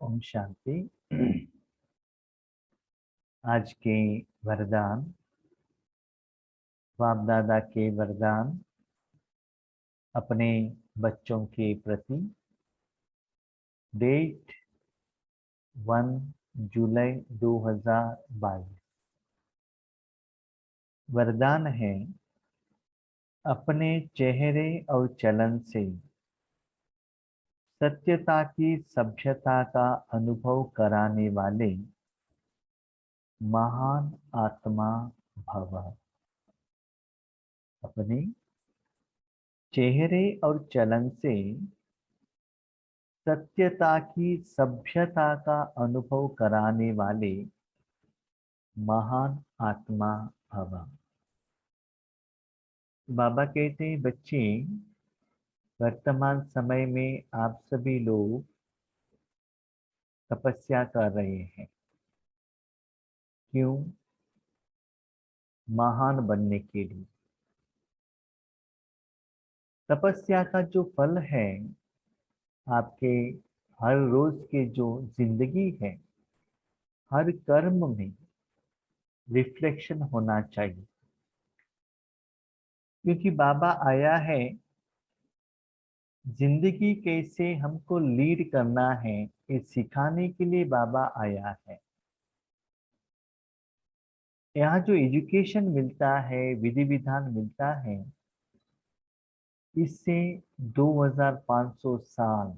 ओम शांति। आज के वरदान, बाप दादा के वरदान अपने बच्चों के प्रति। डेट 1 जुलाई 2022। वरदान है, अपने चेहरे और चलन से सत्यता की सभ्यता का अनुभव कराने वाले महान आत्मा भव। अपने चेहरे और चलन से सत्यता की सभ्यता का अनुभव कराने वाले महान आत्मा भव। बाबा कहते हैं, बच्चे, वर्तमान समय में आप सभी लोग तपस्या कर रहे हैं। क्यों? महान बनने के लिए। तपस्या का जो फल है, आपके हर रोज के जो जिंदगी है, हर कर्म में रिफ्लेक्शन होना चाहिए। क्योंकि बाबा आया है, जिंदगी कैसे हमको लीड करना है ये सिखाने के लिए बाबा आया है। यहाँ जो एजुकेशन मिलता है, विधि विधान मिलता है, इससे 2500 साल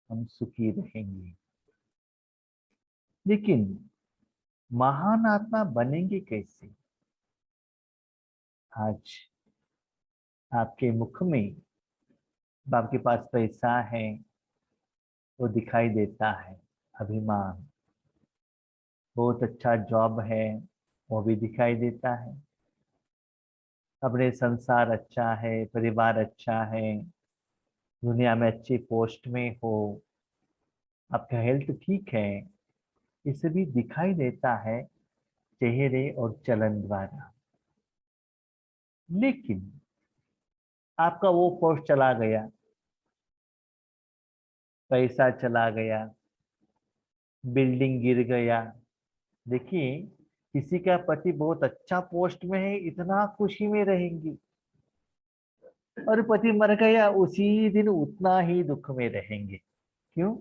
हम सुखी रहेंगे। लेकिन महान आत्मा बनेंगे कैसे? आज आपके मुख में, आपके पास पैसा है वो दिखाई देता है, अभिमान। बहुत अच्छा जॉब है वो भी दिखाई देता है। अपने संसार अच्छा है, परिवार अच्छा है, दुनिया में अच्छी पोस्ट में हो, आपका हेल्थ ठीक है, ये सभी दिखाई देता है चेहरे और चलन द्वारा। लेकिन आपका वो पोस्ट चला गया, पैसा चला गया, बिल्डिंग गिर गया। देखिए, किसी का पति बहुत अच्छा पोस्ट में है, इतना खुशी में रहेंगी, और पति मर गया उसी दिन उतना ही दुख में रहेंगे। क्यों?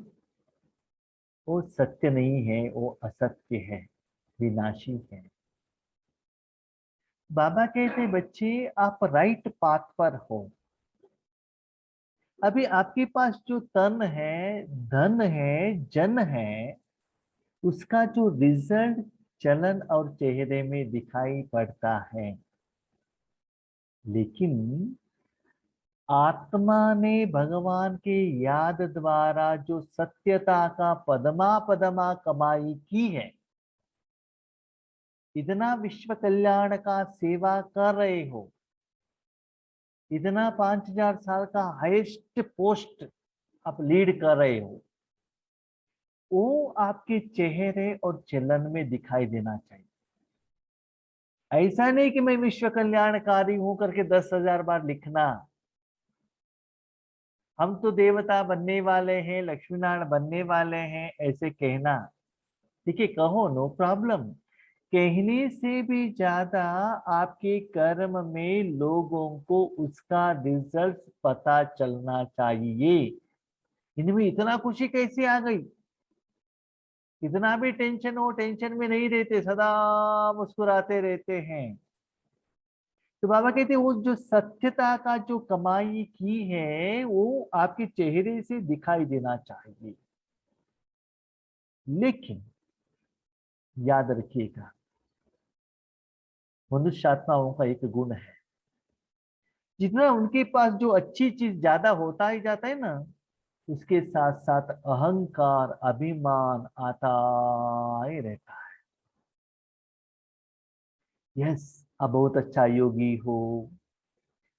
वो सत्य नहीं है, वो असत्य है, विनाशी है। बाबा कहते, बच्चे आप राइट पाथ पर हो। अभी आपके पास जो तन है, धन है, जन है, उसका जो रिजल्ट चलन और चेहरे में दिखाई पड़ता है। लेकिन आत्मा ने भगवान के याद द्वारा जो सत्यता का पदमा पदमा कमाई की है, इतना विश्व कल्याण का सेवा कर रहे हो, इतना 5000 साल का हाईएस्ट पोस्ट आप लीड कर रहे हो, वो आपके चेहरे और चलन में दिखाई देना चाहिए। ऐसा नहीं कि मैं विश्व कल्याणकारी हूं करके 10,000 बार लिखना। हम तो देवता बनने वाले हैं, लक्ष्मी नारायण बनने वाले हैं, ऐसे कहना ठीक है, कहो, नो प्रॉब्लम। कहने से भी ज्यादा आपके कर्म में लोगों को उसका रिजल्ट पता चलना चाहिए। इनमें इतना खुशी कैसे आ गई? कितना भी टेंशन हो, टेंशन में नहीं रहते, सदा मुस्कुराते रहते हैं। तो बाबा कहते हैं, वो जो सत्यता का जो कमाई की है वो आपके चेहरे से दिखाई देना चाहिए। लेकिन याद रखिएगा, मनुष्य आत्माओं का एक गुण है, जितना उनके पास जो अच्छी चीज ज्यादा होता ही जाता है ना, उसके साथ साथ अहंकार, अभिमान आता ही रहता है। यस, अब बहुत अच्छा योगी हो,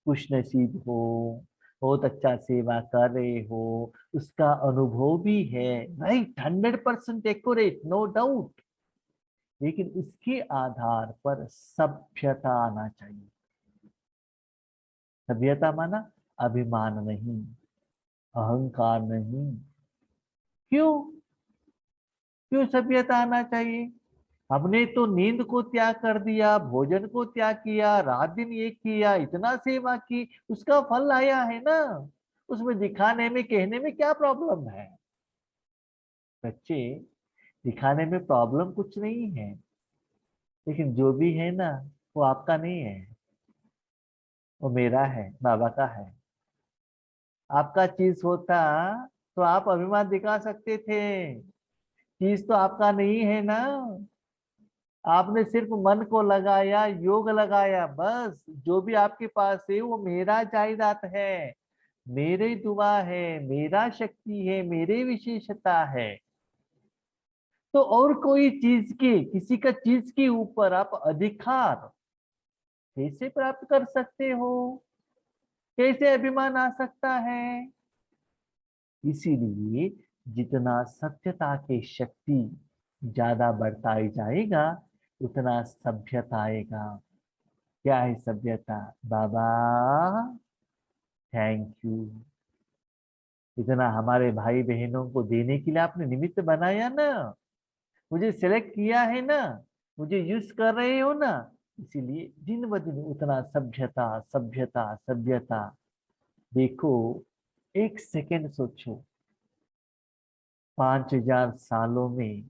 खुश नसीब हो, बहुत अच्छा सेवा कर रहे हो, उसका अनुभव भी है, राइट, 100% एक्यूरेट, नो डाउट। लेकिन उसके आधार पर सभ्यता आना चाहिए। सभ्यता माना अभिमान नहीं, अहंकार नहीं। क्यों? क्यों सभ्यता आना चाहिए? हमने तो नींद को त्याग कर दिया, भोजन को त्याग किया, रात दिन ये किया, इतना सेवा की, उसका फल आया है ना। उसमें दिखाने में कहने में क्या प्रॉब्लम है? बच्चे, दिखाने में प्रॉब्लम कुछ नहीं है, लेकिन जो भी है ना, वो आपका नहीं है, वो मेरा है, बाबा का है। आपका चीज होता तो आप अभिमान दिखा सकते थे। चीज तो आपका नहीं है ना। आपने सिर्फ मन को लगाया, योग लगाया, बस। जो भी आपके पास है वो मेरा जायदाद है, मेरे दुआ है, मेरा शक्ति है, मेरे विशेषता है। तो और कोई चीज के, किसी का चीज के ऊपर आप अधिकार कैसे प्राप्त कर सकते हो? कैसे अभिमान आ सकता है? इसीलिए जितना सत्यता की शक्ति ज्यादा बढ़ता ही जाएगा, उतना सभ्यता आएगा। क्या है सभ्यता? बाबा, थैंक यू। इतना हमारे भाई बहनों को देने के लिए आपने निमित्त बनाया ना, मुझे सिलेक्ट किया है ना, मुझे यूज कर रहे हो ना। इसीलिए दिन ब दिन उतना सभ्यता सभ्यता सभ्यता। देखो, एक सेकेंड सोचो, 5000 सालों में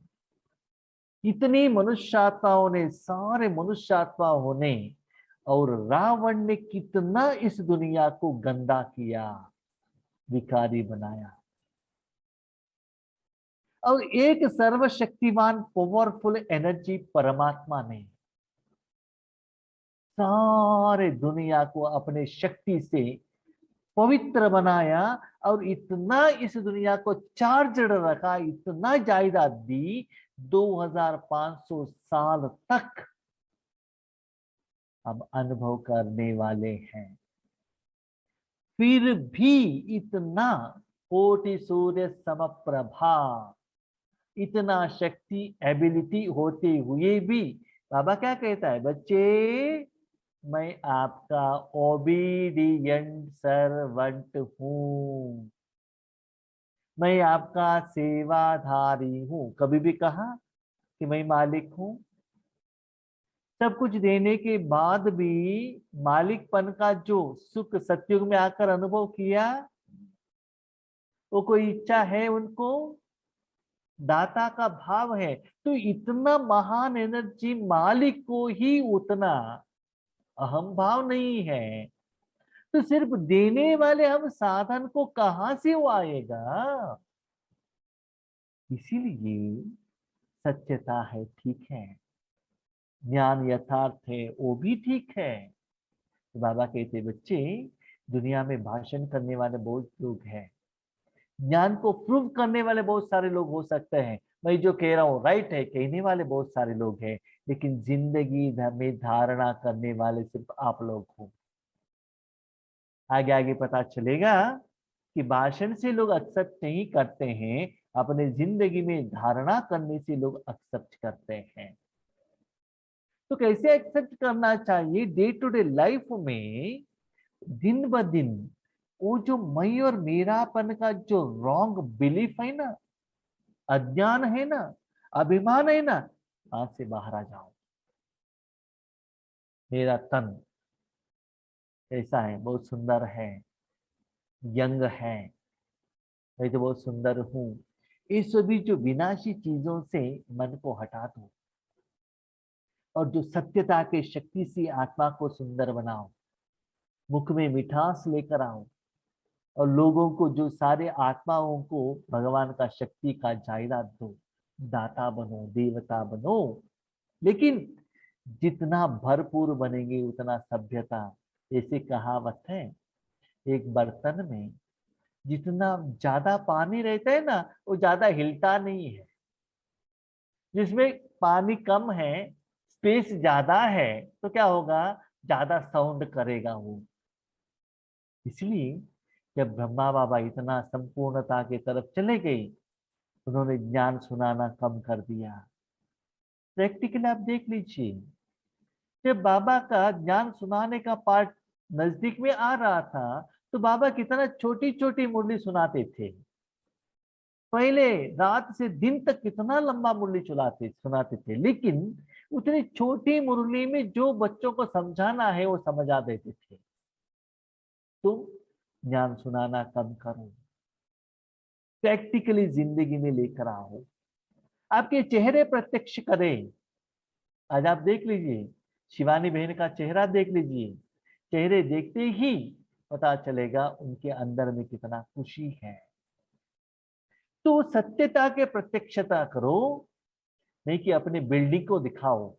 इतनी मनुष्यात्माओं ने, सारे मनुष्यात्माओं ने, और रावण ने कितना इस दुनिया को गंदा किया, विकारी बनाया। और एक सर्वशक्तिमान पावरफुल एनर्जी परमात्मा ने सारे दुनिया को अपने शक्ति से पवित्र बनाया, और इतना इस दुनिया को चार्जड रखा, इतना जायदाद दी, 2500 साल तक हम अनुभव करने वाले हैं। फिर भी इतना कोटि सूर्य समप्रभा, इतना शक्ति एबिलिटी होते हुए भी बाबा क्या कहता है? बच्चे, मैं आपका ओबीडियंट सर्वेंट हूं, मैं आपका सेवाधारी हूं। कभी भी कहा कि मैं मालिक हूं? सब कुछ देने के बाद भी मालिकपन का जो सुख सतयुग में आकर अनुभव किया, वो कोई इच्छा है उनको? दाता का भाव है। तो इतना महान एनर्जी मालिक को ही उतना अहम भाव नहीं है, तो सिर्फ देने वाले हम साधन को कहां से वो आएगा? इसीलिए सत्यता है, ठीक है, ज्ञान यथार्थ है, वो भी ठीक है। तो बाबा कहते, बच्चे, दुनिया में भाषण करने वाले बहुत लोग हैं, ज्ञान को प्रूव करने वाले बहुत सारे लोग हो सकते हैं, मैं जो कह रहा हूँ राइट है कहने वाले बहुत सारे लोग हैं, लेकिन जिंदगी में धारणा करने वाले सिर्फ आप लोग हो। आगे आगे पता चलेगा कि भाषण से लोग एक्सेप्ट नहीं करते हैं, अपने जिंदगी में धारणा करने से लोग एक्सेप्ट करते हैं। तो कैसे एक्सेप्ट करना चाहिए? डे टू डे लाइफ में दिन ब दिन वो जो मैं और मेरापन का जो रॉन्ग बिलीफ है ना, अज्ञान है ना, अभिमान है ना, वहां से बाहर आ जाओ। मेरा तन ऐसा है, बहुत सुंदर है, यंग है, मैं तो बहुत सुंदर हूँ। ये सभी जो विनाशी चीजों से मन को हटा दो, और जो सत्यता के शक्ति से आत्मा को सुंदर बनाओ, मुख में मिठास लेकर आओ, और लोगों को, जो सारे आत्माओं को भगवान का शक्ति का जायदाद दो। दाता बनो, देवता बनो, लेकिन जितना भरपूर बनेंगे उतना सभ्यता। ऐसे कहावत है, एक बर्तन में जितना ज्यादा पानी रहता है ना, वो ज्यादा हिलता नहीं है। जिसमें पानी कम है, स्पेस ज्यादा है, तो क्या होगा? ज्यादा साउंड करेगा वो। इसलिए जब ब्रह्मा बाबा इतना संपूर्णता की तरफ चले गए, उन्होंने ज्ञान सुनाना कम कर दिया। प्रैक्टिकली आप देख लीजिए, जब बाबा का ज्ञान सुनाने का पार्ट नजदीक में आ रहा था, तो बाबा कितना छोटी छोटी मुरली सुनाते थे। पहले रात से दिन तक कितना लंबा मुरली चलाते सुनाते थे, लेकिन उतनी छोटी मुरली में जो बच्चों को समझाना है वो समझा देते थे। तुम ज्ञान सुनाना कम करो, प्रैक्टिकली जिंदगी में लेकर आओ, आपके चेहरे प्रत्यक्ष करें। आज आप देख लीजिए, शिवानी बहन का चेहरा देख लीजिए, चेहरे देखते ही पता चलेगा उनके अंदर में कितना खुशी है। तो सत्यता के प्रत्यक्षता करो, नहीं कि अपनी बिल्डिंग को दिखाओ,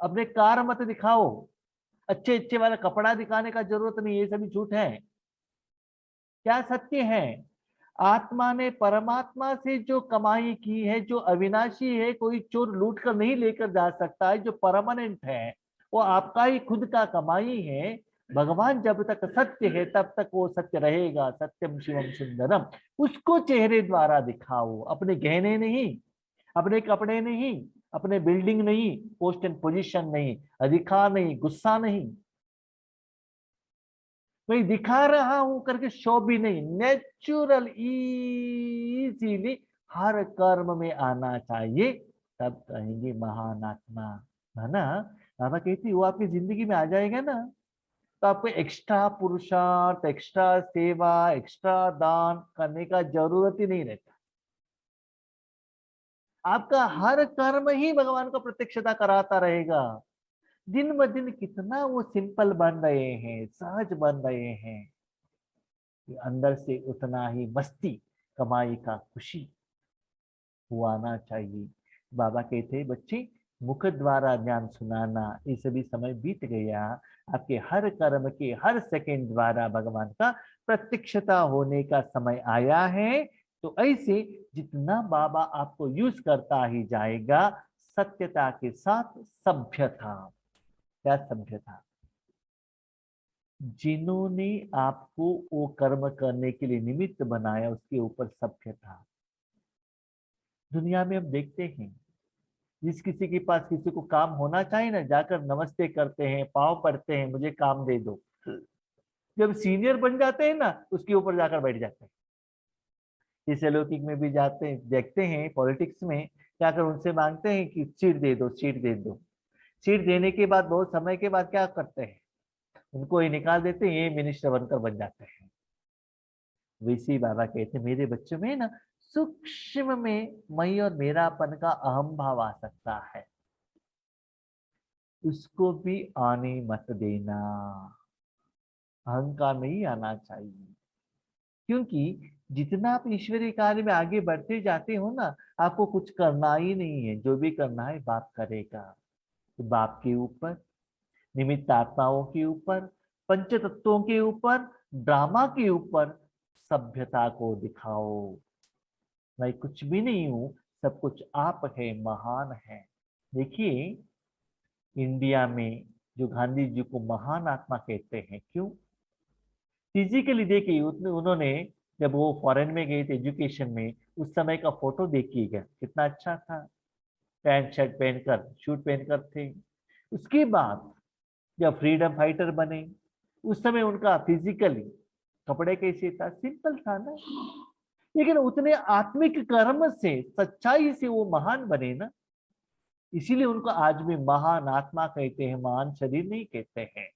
अपने कार मत दिखाओ, अच्छे अच्छे वाला कपड़ा दिखाने का जरूरत नहीं, ये सभी झूठ है। क्या सत्य है? आत्मा ने परमात्मा से जो कमाई की है, जो अविनाशी है, कोई चोर लूट कर नहीं लेकर जा सकता है, जो परमानेंट है, वो आपका ही खुद का कमाई है। भगवान जब तक सत्य है तब तक वो सत्य रहेगा, सत्यम शिवम सुंदरम। उसको चेहरे द्वारा दिखाओ, अपने गहने नहीं, अपने कपड़े नहीं, अपने बिल्डिंग नहीं, पोस्ट एंड पोजीशन नहीं, अधिकार नहीं, गुस्सा नहीं, मैं दिखा रहा हूं करके शो भी नहीं, नेचुरल इजीली हर कर्म में आना चाहिए, तब कहेंगे महान आत्मा। है ना? बाबा कहती वो आपकी जिंदगी में आ जाएगा ना, तो आपको एक्स्ट्रा पुरुषार्थ, एक्स्ट्रा सेवा, एक्स्ट्रा दान करने का जरूरत ही नहीं रहता। आपका हर कर्म ही भगवान को प्रत्यक्षता कराता रहेगा। दिन ब दिन कितना वो सिंपल बन रहे हैं, सहज बन रहे हैं, कि अंदर से उतना ही मस्ती, कमाई का खुशी वो आना चाहिए। बाबा कहते बच्चे, मुख द्वारा ज्ञान सुनाना, ये सभी समय बीत गया, आपके हर कर्म के हर सेकंड द्वारा भगवान का प्रत्यक्षता होने का समय आया है। तो ऐसे जितना बाबा आपको यूज करता ही जाएगा, सत्यता के साथ सभ्यता। क्या सभ्यता? जिन्होंने आपको वो कर्म करने के लिए निमित्त बनाया, उसके ऊपर सभ्यता। दुनिया में हम देखते हैं, जिस किसी के पास किसी को काम होना चाहिए ना, जाकर नमस्ते करते हैं, पाँव पड़ते हैं, मुझे काम दे दो। जब सीनियर बन जाते हैं ना, उसके ऊपर जाकर बैठ जाते हैं। इस अलौकिक में भी जाते हैं, देखते हैं पॉलिटिक्स में, जाकर उनसे मांगते हैं कि सीट दे दो, सीट दे दो। सीट देने के बाद बहुत समय के बाद क्या करते हैं, उनको ही निकाल देते हैं, ये मिनिस्टर बनकर बन जाते हैं। वैसे ही बाबा कहते हैं, मेरे बच्चों में ना सूक्ष्म में मैं और मेरापन का अहम भाव आ सकता है, उसको भी आने मत देना। अहंकार नहीं आना चाहिए, क्योंकि जितना आप ईश्वरीय कार्य में आगे बढ़ते जाते हो ना, आपको कुछ करना ही नहीं है, जो भी करना है बाप करेगा। तो बाप के ऊपर, निमित्त आत्माओं के ऊपर, पंच तत्वों के ऊपर, ड्रामा के ऊपर सभ्यता को दिखाओ। मैं कुछ भी नहीं हूं, सब कुछ आप है, महान है। देखिए, इंडिया में जो गांधी जी को महान आत्मा कहते हैं, क्यों? फिजिकली देखिए, उन्होंने जब वो फॉरेन में गए थे एजुकेशन में, उस समय का फोटो देखिएगा, कितना अच्छा था, पैंट शर्ट पहनकर, शूट पहनकर थे। उसके बाद जब फ्रीडम फाइटर बने, उस समय उनका फिजिकली कपड़े कैसे था, सिंपल था ना, लेकिन उतने आत्मिक कर्म से, सच्चाई से वो महान बने ना, इसीलिए उनको आज भी महान आत्मा कहते हैं, महान शरीर नहीं कहते हैं।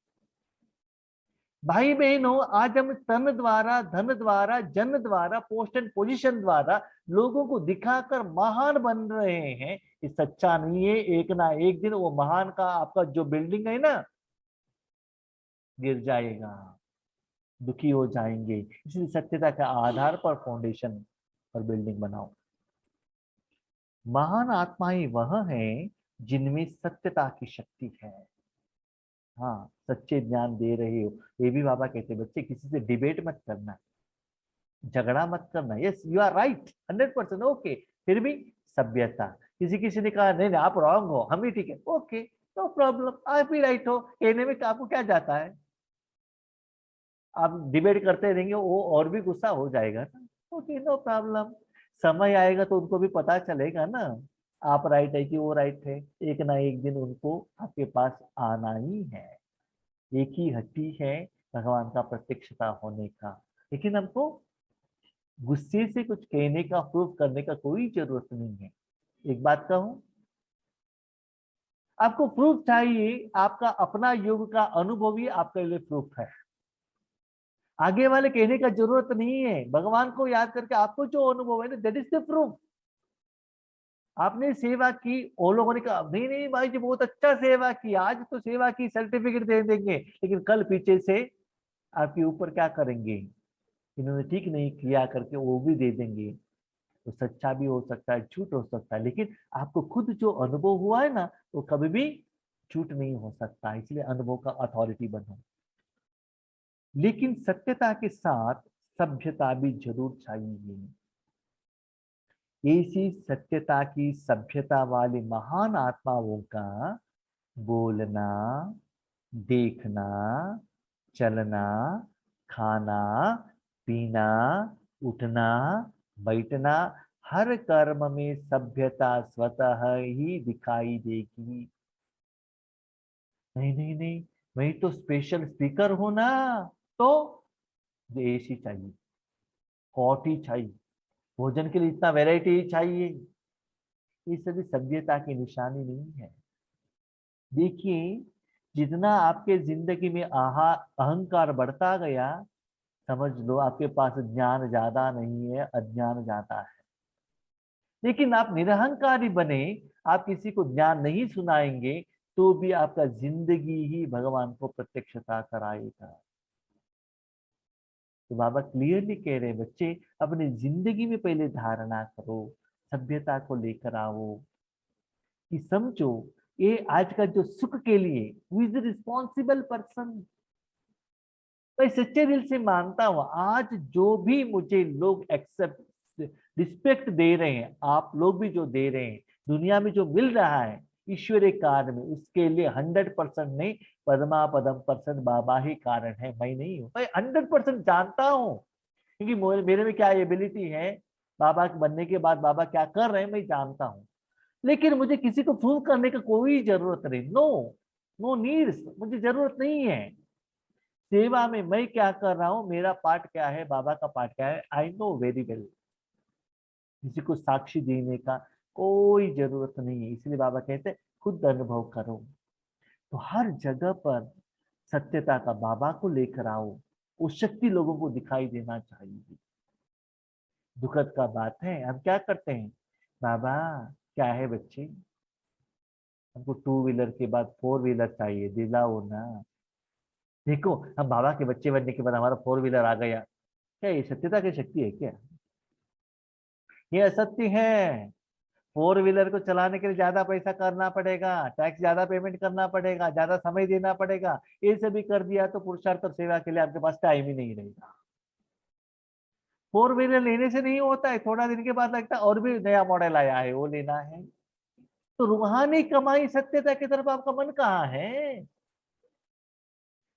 भाई बहनों, आज हम तन द्वारा, धन द्वारा, जन द्वारा, पोस्ट एंड पोजीशन द्वारा लोगों को दिखाकर महान बन रहे हैं, ये सच्चा नहीं है। एक ना एक दिन वो महान का आपका जो बिल्डिंग है ना, गिर जाएगा, दुखी हो जाएंगे। इसलिए सत्यता के आधार पर फाउंडेशन और बिल्डिंग बनाओ। महान आत्माएं वह हैं जिनमें सत्यता की शक्ति है। हाँ, सच्चे ज्ञान दे रहे हो। ये भी बाबा कहते बच्चे, किसी से डिबेट मत करना, झगड़ा मत करना। Yes, you are right, 100%, okay. फिर भी सभ्यता। किसी किसी ने कहा नहीं नहीं आप रॉन्ग हो, हम ही ठीक है, ओके, नो प्रॉब्लम, आप ही राइट हो, कहने में आपको क्या जाता है? आप डिबेट करते रहेंगे, वो और भी गुस्सा हो जाएगा ना। Okay, no problem. समय आएगा तो उनको भी पता चलेगा ना, आप राइट है कि वो राइट है। एक ना एक दिन उनको आपके पास आना ही है। एक ही हट्टी है भगवान का प्रत्यक्षता होने का, लेकिन हमको गुस्से से कुछ कहने का, प्रूफ करने का कोई जरूरत नहीं है। एक बात कहूं, आपको प्रूफ चाहिए, आपका अपना योग का अनुभव ही आपके लिए प्रूफ है। आगे वाले कहने का जरूरत नहीं है। भगवान को याद करके आपको जो अनुभव है ना, दैट इज द प्रूफ। आपने सेवा की, वो लोगों ने कहा नहीं नहीं भाई जी बहुत अच्छा सेवा की, आज तो सेवा की सर्टिफिकेट दे देंगे, लेकिन कल पीछे से आपके ऊपर क्या करेंगे, इन्होंने ठीक नहीं किया करके वो भी दे देंगे। तो सच्चा भी हो सकता है, झूठ हो सकता है, लेकिन आपको खुद जो अनुभव हुआ है ना, वो कभी भी झूठ नहीं हो सकता। इसलिए अनुभव का अथॉरिटी बनो। लेकिन सत्यता के साथ सभ्यता भी जरूर चाहिए। ऐसी सत्यता की सभ्यता वाले महान आत्माओं का बोलना, देखना, चलना, खाना, पीना, उठना, बैठना, हर कर्म में सभ्यता स्वतः ही दिखाई देगी। नहीं नहीं नहीं, मैं तो स्पेशल स्पीकर हूं ना, तो एसी चाहिए, कॉट ही चाहिए, भोजन के लिए इतना वैरायटी चाहिए। ये सभी सभ्यता की निशानी नहीं है। देखिए, जितना आपके जिंदगी में अहंकार बढ़ता गया, समझ लो आपके पास ज्ञान ज्यादा नहीं है, अज्ञान ज्यादा है। लेकिन आप निरहंकारी बने, आप किसी को ज्ञान नहीं सुनाएंगे, तो भी आपका जिंदगी ही भगवान को प्रत्यक्षता कराएगा। तो बाबा क्लियरली कह रहे हैं, बच्चे अपनी जिंदगी में पहले धारणा करो, सभ्यता को लेकर आओ, कि समझो ये आज का जो सुख के लिए हु इज रिस्पॉन्सिबल पर्सन। मैं सच्चे दिल से मानता हूं, आज जो भी मुझे लोग एक्सेप्ट रिस्पेक्ट दे रहे हैं, आप लोग भी जो दे रहे हैं, दुनिया में जो मिल रहा है ईश्वरीय कार्य में, उसके लिए 100% नहीं, पदमा पदम परसेंट बाबा ही कारण है, मैं नहीं हूं। मैं 100% जानता हूं, क्योंकि मेरे में क्या एबिलिटी है, बाबा बनने के बाद बाबा क्या कर रहे हैं मैं जानता हूं। लेकिन मुझे किसी को प्रूव करने का कोई जरूरत नहीं। नो, नो नीड्स, मुझे जरूरत नहीं है। सेवा में मैं क्या कर रहा हूं, मेरा पार्ट क्या है, बाबा का पार्ट क्या है, आई नो वेरी वेल। किसी को साक्षी देने का कोई जरूरत नहीं है। इसलिए बाबा कहते हैं खुद अनुभव करो। तो हर जगह पर सत्यता का बाबा को लेकर आओ, वो शक्ति लोगों को दिखाई देना चाहिए। दुखद का बात है, हम क्या करते हैं, बाबा क्या है बच्चे, हमको टू व्हीलर के बाद फोर व्हीलर चाहिए, दिलाओ ना। देखो, हम बाबा के बच्चे बनने के बाद हमारा फोर व्हीलर आ गया, क्या ये सत्यता की शक्ति है क्या? ये असत्य है। फोर व्हीलर को चलाने के लिए ज्यादा पैसा करना पड़ेगा, टैक्स ज्यादा पेमेंट करना पड़ेगा, ज्यादा समय देना पड़ेगा। ये सभी कर दिया तो पुरुषार्थ और सेवा के लिए आपके पास टाइम ही नहीं रहेगा। फोर व्हीलर लेने से नहीं होता है, थोड़ा दिन के बाद लगता है और भी नया मॉडल आया है वो लेना है। तो रूहानी कमाई सत्यता की तरफ आपका मन कहाँ है?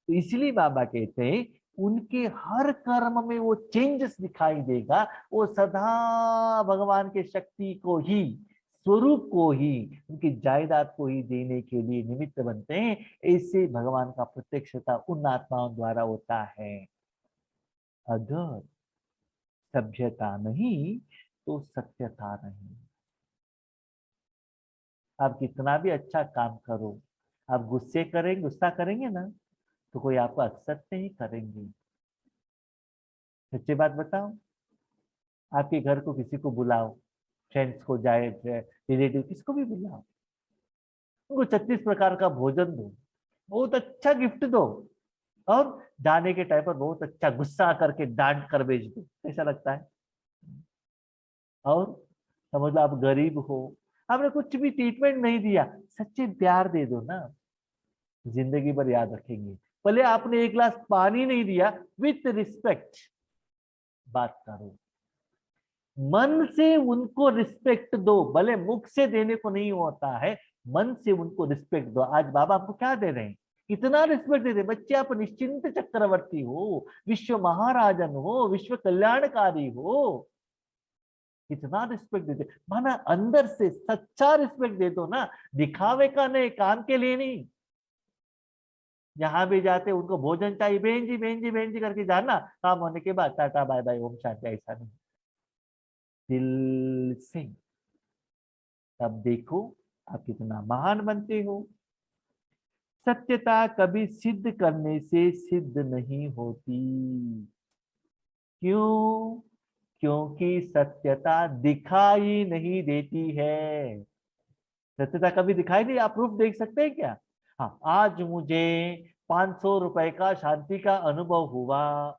तो इसलिए बाबा कहते हैं उनके हर कर्म में वो चेंजेस दिखाई देगा। वो सदा भगवान के शक्ति को ही, स्वरूप को ही, उनकी जायदाद को ही देने के लिए निमित्त बनते हैं। ऐसे भगवान का प्रत्यक्षता उन आत्माओं द्वारा होता है। अगर सभ्यता नहीं तो सत्यता नहीं। आप कितना भी अच्छा काम करो, आप गुस्सा करेंगे ना, तो कोई आपको एक्सेप्ट नहीं करेंगे। सच्ची बात बताओ, आपके घर को किसी को बुलाओ, फ्रेंड्स को जाए, रिलेटिव किसको भी बुलाओ, उनको 36 प्रकार का भोजन दो, बहुत अच्छा गिफ्ट दो, और जाने के टाइम पर बहुत अच्छा गुस्सा करके डांट कर भेज दो, कैसा लगता है? और समझ लो आप गरीब हो, आपने कुछ भी ट्रीटमेंट नहीं दिया, सच्चे प्यार दे दो ना, जिंदगी भर याद रखेंगे। भले आपने एक गिलास पानी नहीं दिया, विथ रिस्पेक्ट बात करो, मन से उनको रिस्पेक्ट दो, भले मुख से देने को नहीं होता है, मन से उनको रिस्पेक्ट दो। आज बाबा आपको क्या दे रहे हैं, इतना रिस्पेक्ट दे रहे हैं, बच्चे आप निश्चिंत चक्रवर्ती हो, विश्व महाराजन हो, विश्व कल्याणकारी हो, इतना रिस्पेक्ट देते, माना अंदर से सच्चा रिस्पेक्ट दे दो ना, दिखावे का नहीं, काम के लिए नहीं। जहां भी जाते उनको भोजन चाहिए, बहन जी बहन जी बहन जी करके जाना, काम होने के बाद tata bye bye Om Shanti, ऐसा नहीं। दिल से, तब देखो आप कितना महान बनते हो। सत्यता कभी सिद्ध करने से सिद्ध नहीं होती। क्यों? क्योंकि सत्यता दिखाई नहीं देती है। सत्यता कभी दिखाई नहीं, आप प्रूफ देख सकते हैं क्या? हाँ, आज मुझे 500 रुपए का शांति का अनुभव हुआ,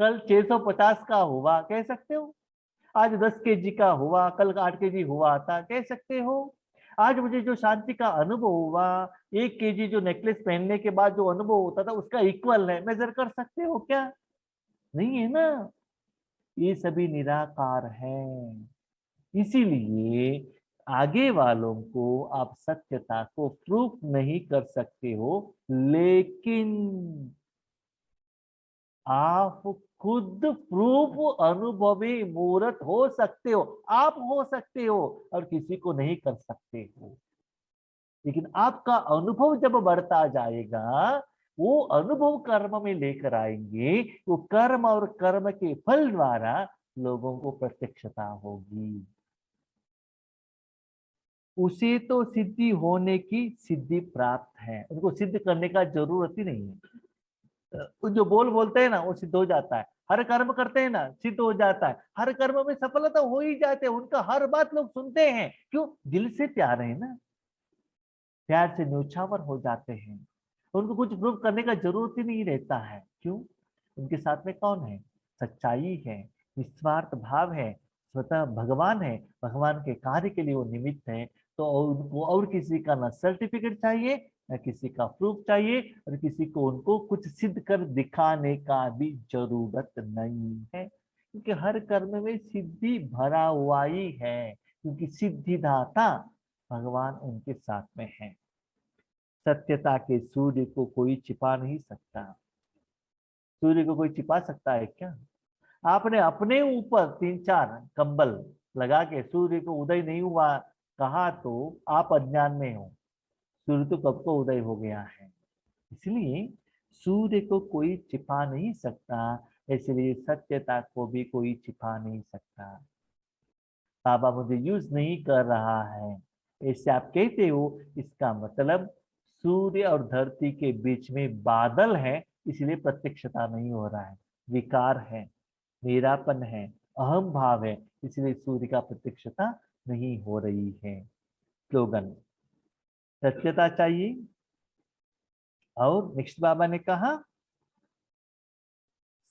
कल 650 का हुआ, कह सकते हो? आज 10 केजी का हुआ, कल 8 केजी हुआ था, कह सकते हो? आज मुझे जो शांति का अनुभव हुआ, 1 केजी जो नेकलेस पहनने के बाद जो अनुभव होता था उसका इक्वल है, मेजर कर सकते हो क्या? नहीं है ना। ये सभी निराकार है। इसीलिए आगे वालों को आप सत्यता को प्रूफ नहीं कर सकते हो, लेकिन आप खुद प्रूफ अनुभवी मूर्त हो सकते हो। आप हो सकते हो और किसी को नहीं कर सकते हो। लेकिन आपका अनुभव जब बढ़ता जाएगा, वो अनुभव कर्म में लेकर आएंगे, वो कर्म और कर्म के फल द्वारा लोगों को प्रत्यक्षता होगी। उसे तो सिद्धि होने की सिद्धि प्राप्त है, उनको सिद्ध करने का जरूरत ही नहीं है। जो बोलते हैं ना वो सिद्ध हो जाता है, हर कर्म करते हैं ना सिद्ध हो जाता है, हर कर्म में सफलता हो ही जाते हैं, उनका हर बात लोग सुनते हैं। क्यों? दिल से प्यार है ना, प्यार से न्योछावर हो जाते हैं। उनको कुछ प्रूव करने का जरूरत ही नहीं रहता है। क्यों? उनके साथ में कौन है? सच्चाई है, निस्वार्थ भाव है, स्वतः भगवान है, भगवान के कार्य के लिए वो निमित्त है। तो उनको और किसी का ना सर्टिफिकेट चाहिए, न किसी का प्रूफ चाहिए, और किसी को उनको कुछ सिद्ध कर दिखाने का भी जरूरत नहीं है, क्योंकि हर कर्म में सिद्धि भरा हुआ ही है, क्योंकि सिद्धिदाता भगवान उनके साथ में है। सत्यता के सूर्य को कोई छिपा नहीं सकता। सूर्य को कोई छिपा सकता है क्या? आपने अपने ऊपर 3-4 कंबल लगा के सूर्य को उदय नहीं हुआ कहा तो आप अज्ञान में हो। सूर्य तो कब को उदय हो गया है। इसलिए सूर्य को कोई छिपा नहीं सकता, इसलिए सत्यता को भी कोई छिपा नहीं सकता। बाबा मुझे यूज नहीं कर रहा है ऐसे आप कहते हो, इसका मतलब सूर्य और धरती के बीच में बादल है, इसलिए प्रत्यक्षता नहीं हो रहा है। विकार है, मेरापन है, अहम भाव है, इसलिए सूर्य का प्रत्यक्षता नहीं हो रही है। स्लोगन सत्यता चाहिए। और नेक्स्ट बाबा ने कहा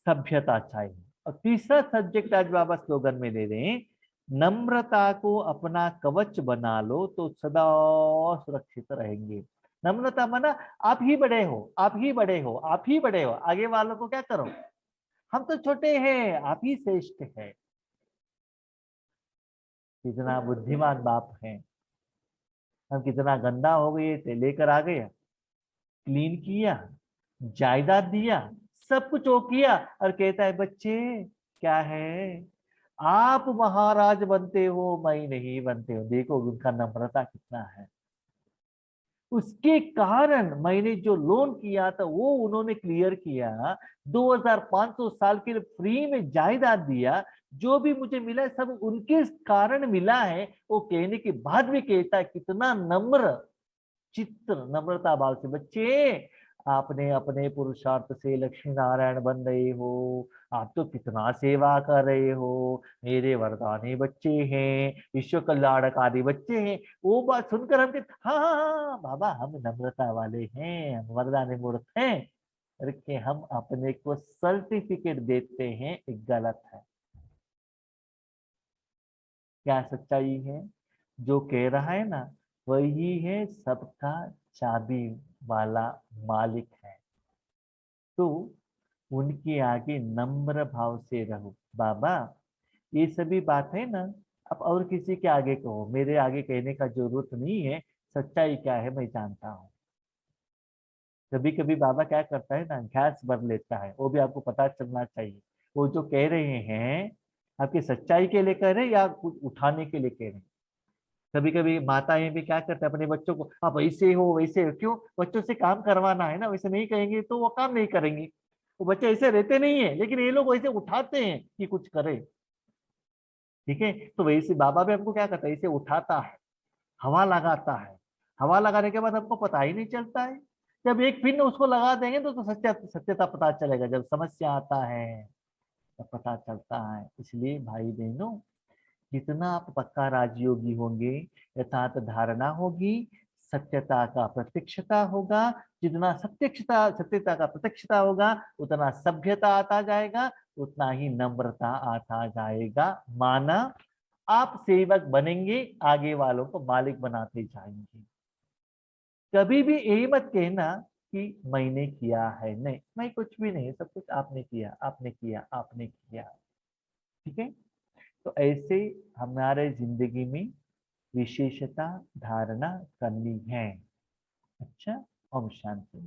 सभ्यता चाहिए। और तीसरा सब्जेक्ट आज बाबा स्लोगन में दे रहे हैं, नम्रता को अपना कवच बना लो तो सदा सुरक्षित रहेंगे। नम्रता माना आप ही बड़े हो, आप ही बड़े हो, आप ही बड़े हो, आगे वालों को क्या करो, हम तो छोटे हैं, आप ही श्रेष्ठ है। कितना बुद्धिमान बाप है। हम कितना गंदा हो गए थे, लेकर आ गया, क्लीन किया, जायदाद दिया, सब कुछ वो किया, और कहता है बच्चे क्या है, आप महाराज बनते हो, मैं नहीं बनते हो। देखो उनका नम्रता कितना है। उसके कारण मैंने जो लोन किया था वो उन्होंने क्लियर किया, 2500 साल के लिए फ्री में जायदाद दिया, जो भी मुझे मिला है सब उनके कारण मिला है। वो कहने के बाद भी कहता है कितना नम्र चित्र, नम्रता भाव से, बच्चे आपने अपने पुरुषार्थ से लक्ष्मी नारायण बन रहे हो, आप तो कितना सेवा कर रहे हो, मेरे वरदानी बच्चे हैं, विश्व कल्याणकारी बच्चे हैं। वो बात सुनकर हम कहते हाँ हाँ हाँ बाबा हम नम्रता वाले हैं, हम वरदानी मूर्त हैं, करके हम अपने को सर्टिफिकेट देते हैं, एक गलत है। क्या सच्चाई है? जो कह रहा है ना वही है सबका चाबी वाला मालिक है। तो उनके आगे नम्र भाव से रहो। बाबा ये सभी बात है ना, अब और किसी के आगे कहो, मेरे आगे कहने का जरूरत नहीं है। सच्चाई क्या है मैं जानता हूँ। कभी कभी बाबा क्या करता है ना, गैस भर लेता है, वो भी आपको पता चलना चाहिए। वो जो कह रहे हैं आपकी सच्चाई के लिए कह रहे हैं या कुछ उठाने के लिए कह रहे हैं। कभी कभी माताएं भी क्या करते हैं अपने बच्चों को, आप ऐसे हो वैसे हो, क्यों? बच्चों से काम करवाना है ना, वैसे नहीं कहेंगे तो वो काम नहीं करेंगे। वो बच्चे ऐसे रहते नहीं है, लेकिन ये लोग वैसे उठाते हैं कि कुछ करे। ठीक है। तो वैसे बाबा भी हमको क्या करता है, इसे उठाता है, हवा लगाता है, हवा लगाने के बाद हमको पता ही नहीं चलता है। जब एक पिन उसको लगा देंगे तो सत्यता पता चलेगा, जब समस्या आता है तब पता चलता है। इसलिए भाई बहनों, जितना आप पक्का राजयोगी होंगे, यथार्थ धारणा होगी, सत्यता का प्रत्यक्षता होगा, जितना सत्यता का प्रत्यक्षता होगा, उतना सभ्यता आता जाएगा, उतना ही नम्रता आता जाएगा। माना आप सेवक बनेंगे, आगे वालों को मालिक बनाते जाएंगे। कभी भी यही मत कहना कि मैंने किया है, नहीं, मैं कुछ भी नहीं, सब कुछ आपने किया, आपने किया, आपने किया। ठीक है। तो ऐसे हमारे जिंदगी में विशेषता धारणा करनी है। अच्छा। ओम शांति।